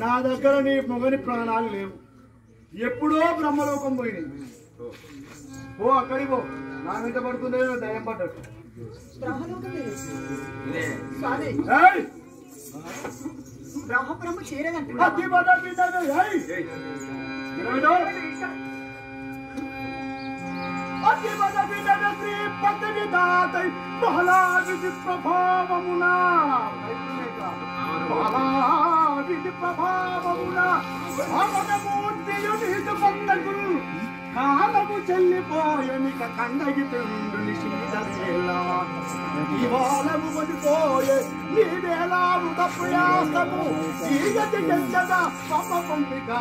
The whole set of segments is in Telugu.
నా దగ్గర నీ మొగని ప్రాణాలు లేవు, ఎప్పుడో బ్రహ్మలోకం పోయినాయి. ఓ అక్కడికి పో, నా వెంట పడుతుందే దయం పడ్డట్టు. బ్రహ్మ చేరేదంటే కాలము చెల్లిపోయనిక కండగి తుండుని ఇవాళము పడిపోయే నీ వేలాము తప్పుయాసము ఈ గతి చెందగా పమ్మ పంపిక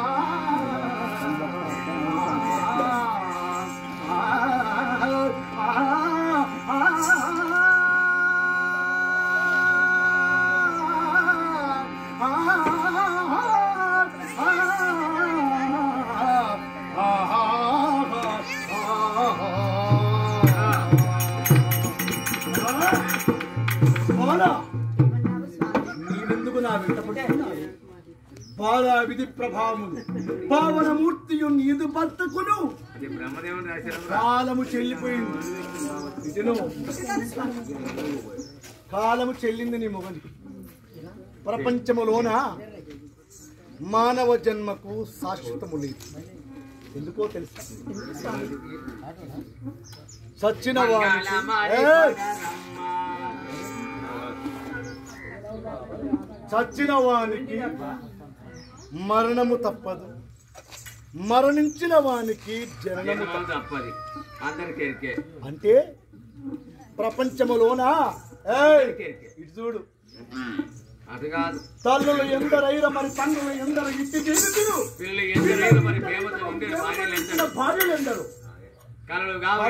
నీవెందుకు నా వెంట పడుతున్నావు? బాలా విధి ప్రభావములు పావనమూర్తియు నీదు భర్తకును కాలము చెల్లిపోయింది. కాలము చెల్లింది నీ మొగనికి. ప్రపంచములోన మానవ జన్మకు శాశ్వతము లేదు. ఎందుకో తెలుసు, సచ్చిన వానికి మరణము తప్పదు, మరణించిన వానికి జననము తప్పదు. అంటే ప్రపంచములోన ఇటు చూడు, తల్లులు ఎందరైర మరి తండ్రులు ఎందరు ఇట్టి భార్యలు ఎందరు కళ్ళలు కావు.